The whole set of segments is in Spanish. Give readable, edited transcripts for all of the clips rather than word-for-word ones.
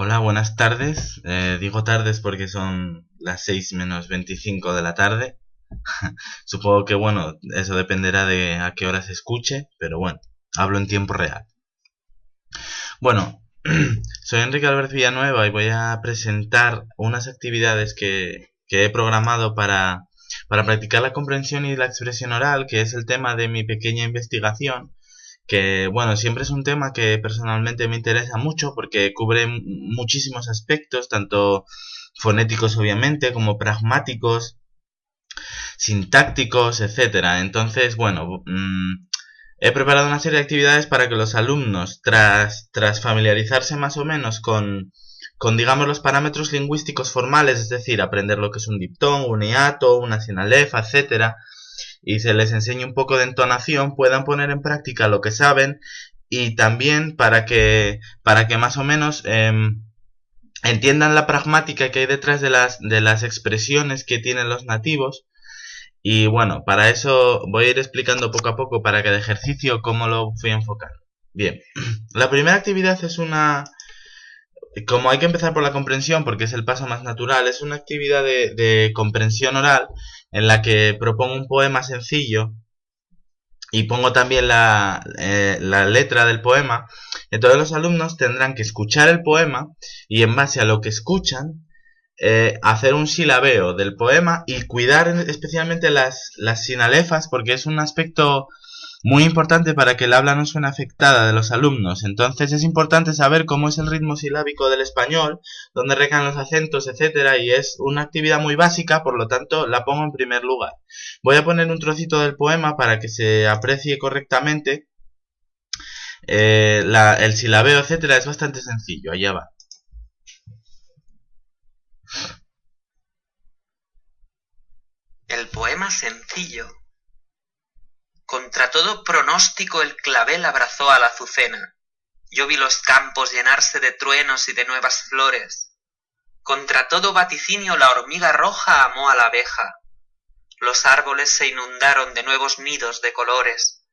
Hola, buenas tardes. Digo tardes porque son las 6 menos 25 de la tarde. Supongo que, bueno, eso dependerá de a qué hora se escuche, pero bueno, hablo en tiempo real. Bueno, soy Enrique Albert Villanueva y voy a presentar unas actividades que he programado para practicar la comprensión y la expresión oral, que es el tema de mi pequeña investigación, que bueno, siempre es un tema que personalmente me interesa mucho porque cubre muchísimos aspectos, tanto fonéticos obviamente, como pragmáticos, sintácticos, etcétera. Entonces, bueno, he preparado una serie de actividades para que los alumnos, tras familiarizarse más o menos con, digamos, los parámetros lingüísticos formales, es decir, aprender lo que es un diptongo, un hiato, una sinalefa, etcétera, y se les enseñe un poco de entonación, puedan poner en práctica lo que saben, y también para que más o menos entiendan la pragmática que hay detrás de las expresiones que tienen los nativos. Y bueno, para eso voy a ir explicando poco a poco para cada ejercicio cómo lo fui a enfocar. Bien, la primera actividad es como hay que empezar por la comprensión porque es el paso más natural, es una actividad de comprensión oral en la que propongo un poema sencillo y pongo también la letra del poema. Entonces los alumnos tendrán que escuchar el poema y en base a lo que escuchan, hacer un silabeo del poema y cuidar especialmente las sinalefas porque es un aspecto muy importante para que el habla no suene afectada de los alumnos. Entonces es importante saber cómo es el ritmo silábico del español, dónde recaen los acentos, etcétera, y es una actividad muy básica, por lo tanto la pongo en primer lugar. Voy a poner un trocito del poema para que se aprecie correctamente. El silabeo, etcétera, es bastante sencillo. Allá va. El poema sencillo. Contra todo pronóstico el clavel abrazó a la azucena. Yo vi los campos llenarse de truenos y de nuevas flores. Contra todo vaticinio la hormiga roja amó a la abeja. Los árboles se inundaron de nuevos nidos de colores.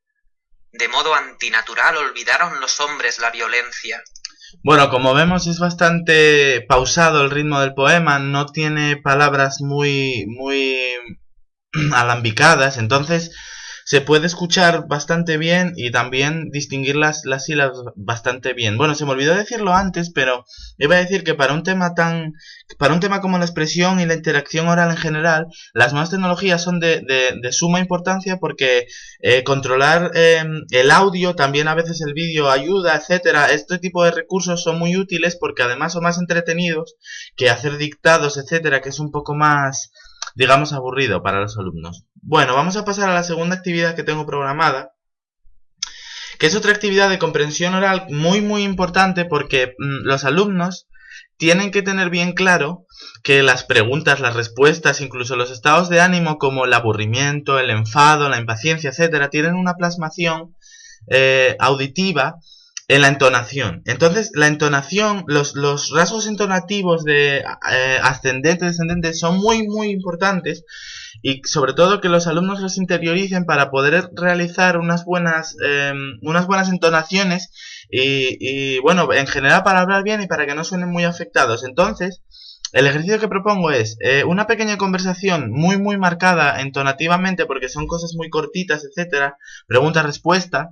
De modo antinatural olvidaron los hombres la violencia. Bueno, como vemos es bastante pausado el ritmo del poema, no tiene palabras muy alambicadas, entonces se puede escuchar bastante bien y también distinguir las sílabas bastante bien. Bueno, se me olvidó decirlo antes, pero iba a decir que para un tema como la expresión y la interacción oral en general, las nuevas tecnologías son de suma importancia porque controlar el audio, también a veces el vídeo ayuda, etcétera. Este tipo de recursos son muy útiles porque además son más entretenidos que hacer dictados, etcétera, que es un poco más, digamos, aburrido para los alumnos. Bueno, vamos a pasar a la segunda actividad que tengo programada, que es otra actividad de comprensión oral muy importante porque los alumnos tienen que tener bien claro que las preguntas, las respuestas, incluso los estados de ánimo como el aburrimiento, el enfado, la impaciencia, etcétera, tienen una plasmación auditiva en la entonación. Entonces, la entonación, los rasgos entonativos de ascendente, descendente son muy importantes y sobre todo que los alumnos los interioricen para poder realizar unas buenas entonaciones y bueno, en general para hablar bien y para que no suenen muy afectados. Entonces, el ejercicio que propongo es una pequeña conversación muy marcada entonativamente porque son cosas muy cortitas, etcétera, pregunta-respuesta.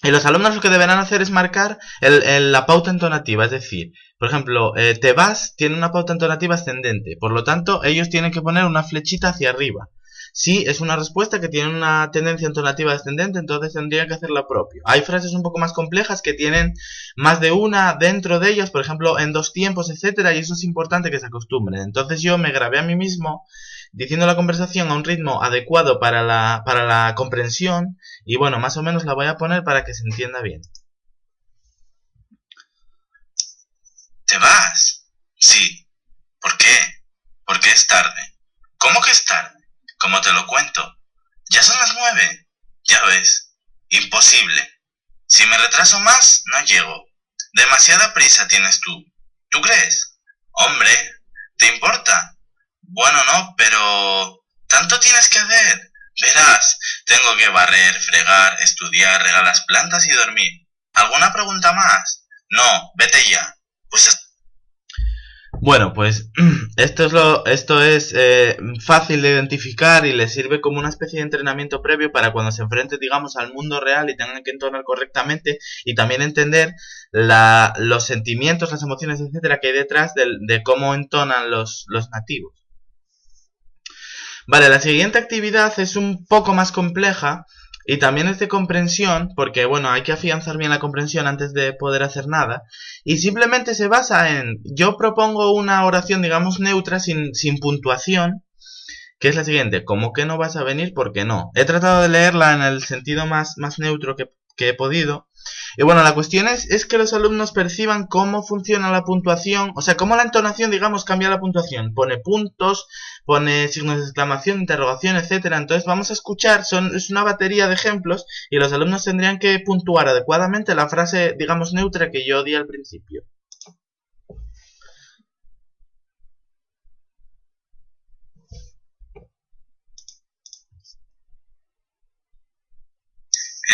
Y los alumnos lo que deberán hacer es marcar la pauta entonativa, es decir, por ejemplo, te vas tiene una pauta entonativa ascendente, por lo tanto ellos tienen que poner una flechita hacia arriba. Si es una respuesta que tiene una tendencia entonativa ascendente, entonces tendrían que hacer lo propio. Hay frases un poco más complejas que tienen más de una dentro de ellas, por ejemplo, en dos tiempos, etcétera, y eso es importante que se acostumbren. Entonces yo me grabé a mí mismo diciendo la conversación a un ritmo adecuado para la comprensión y bueno, más o menos la voy a poner para que se entienda bien. ¿Te vas? Sí. ¿Por qué? Porque es tarde. ¿Cómo que es tarde? ¿Cómo te lo cuento? Ya son las 9. Ya ves. Imposible. Si me retraso más, no llego. Demasiada prisa tienes tú. ¿Tú crees? Hombre, ¿te importa? Bueno, no, pero tanto tienes que hacer. Verás, tengo que barrer, fregar, estudiar, regar las plantas y dormir. ¿Alguna pregunta más? No, vete ya. Pues Bueno, pues esto es fácil de identificar y les sirve como una especie de entrenamiento previo para cuando se enfrenten, digamos, al mundo real y tengan que entonar correctamente y también entender los sentimientos, las emociones, etcétera, que hay detrás de cómo entonan los nativos. Vale, la siguiente actividad es un poco más compleja y también es de comprensión, porque bueno, hay que afianzar bien la comprensión antes de poder hacer nada. Y simplemente se basa en, yo propongo una oración, digamos, neutra, sin puntuación, que es la siguiente: ¿cómo que no vas a venir? ¿Por qué no? He tratado de leerla en el sentido más neutro que he podido. Y bueno, la cuestión es que los alumnos perciban cómo funciona la puntuación, o sea, cómo la entonación, digamos, cambia la puntuación. Pone puntos, pone signos de exclamación, interrogación, etcétera. Entonces vamos a escuchar, es una batería de ejemplos y los alumnos tendrían que puntuar adecuadamente la frase, digamos, neutra que yo di al principio.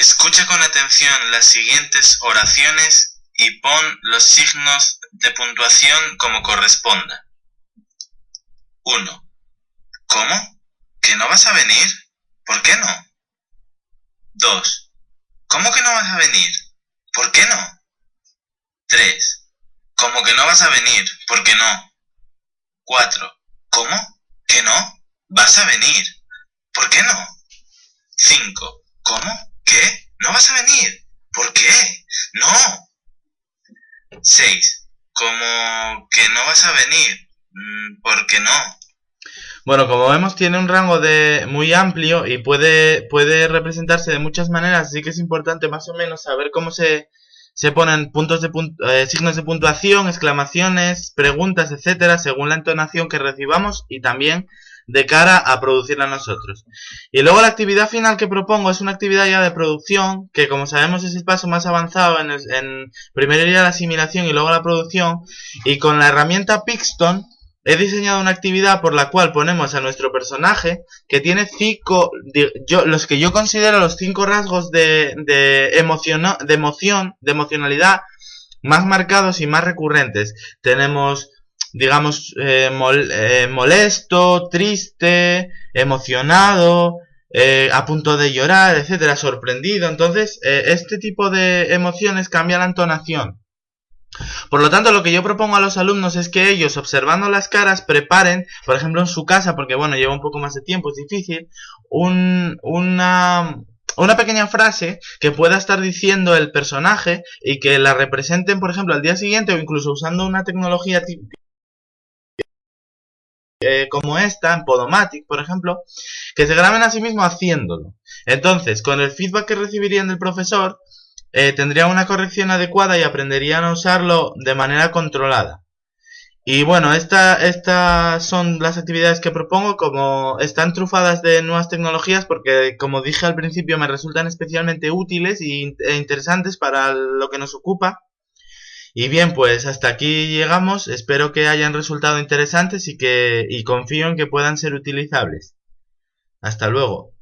escucha con atención las siguientes oraciones y pon los signos de puntuación como corresponda. 1. ¿Cómo? ¿Que no vas a venir? ¿Por qué no? 2. ¿Cómo que no vas a venir? ¿Por qué no? 3. ¿Cómo que no vas a venir? ¿Por qué no? 4. ¿Cómo? ¿Que no? ¿Vas a venir? ¿Por qué no? 5. ¿Cómo? ¿Qué? ¿No vas a venir? ¿Por qué? ¡No! 6. ¿Cómo que no vas a venir? ¿Por qué no? Bueno, como vemos, tiene un rango muy amplio y puede representarse de muchas maneras, así que es importante más o menos saber cómo se ponen signos de puntuación, exclamaciones, preguntas, etcétera, según la entonación que recibamos y también de cara a producirla nosotros. Y luego la actividad final que propongo es una actividad ya de producción, que como sabemos es el paso más avanzado primero iría la asimilación y luego la producción, y con la herramienta Pixton he diseñado una actividad por la cual ponemos a nuestro personaje que tiene los que yo considero los 5 rasgos de emocionalidad más marcados y más recurrentes. Tenemos, digamos, molesto, triste, emocionado, a punto de llorar, etcétera, sorprendido. Entonces, este tipo de emociones cambia la entonación. Por lo tanto, lo que yo propongo a los alumnos es que ellos, observando las caras, preparen, por ejemplo en su casa, porque bueno, lleva un poco más de tiempo, es difícil, una pequeña frase que pueda estar diciendo el personaje y que la representen, por ejemplo, al día siguiente o incluso usando una tecnología como esta, en Podomatic, por ejemplo, que se graben a sí mismos haciéndolo. Entonces, con el feedback que recibirían del profesor, tendrían una corrección adecuada y aprenderían a usarlo de manera controlada. Y bueno, estas son las actividades que propongo, como están trufadas de nuevas tecnologías, porque como dije al principio me resultan especialmente útiles e interesantes para lo que nos ocupa. Y bien, pues hasta aquí llegamos, espero que hayan resultado interesantes y confío en que puedan ser utilizables. Hasta luego.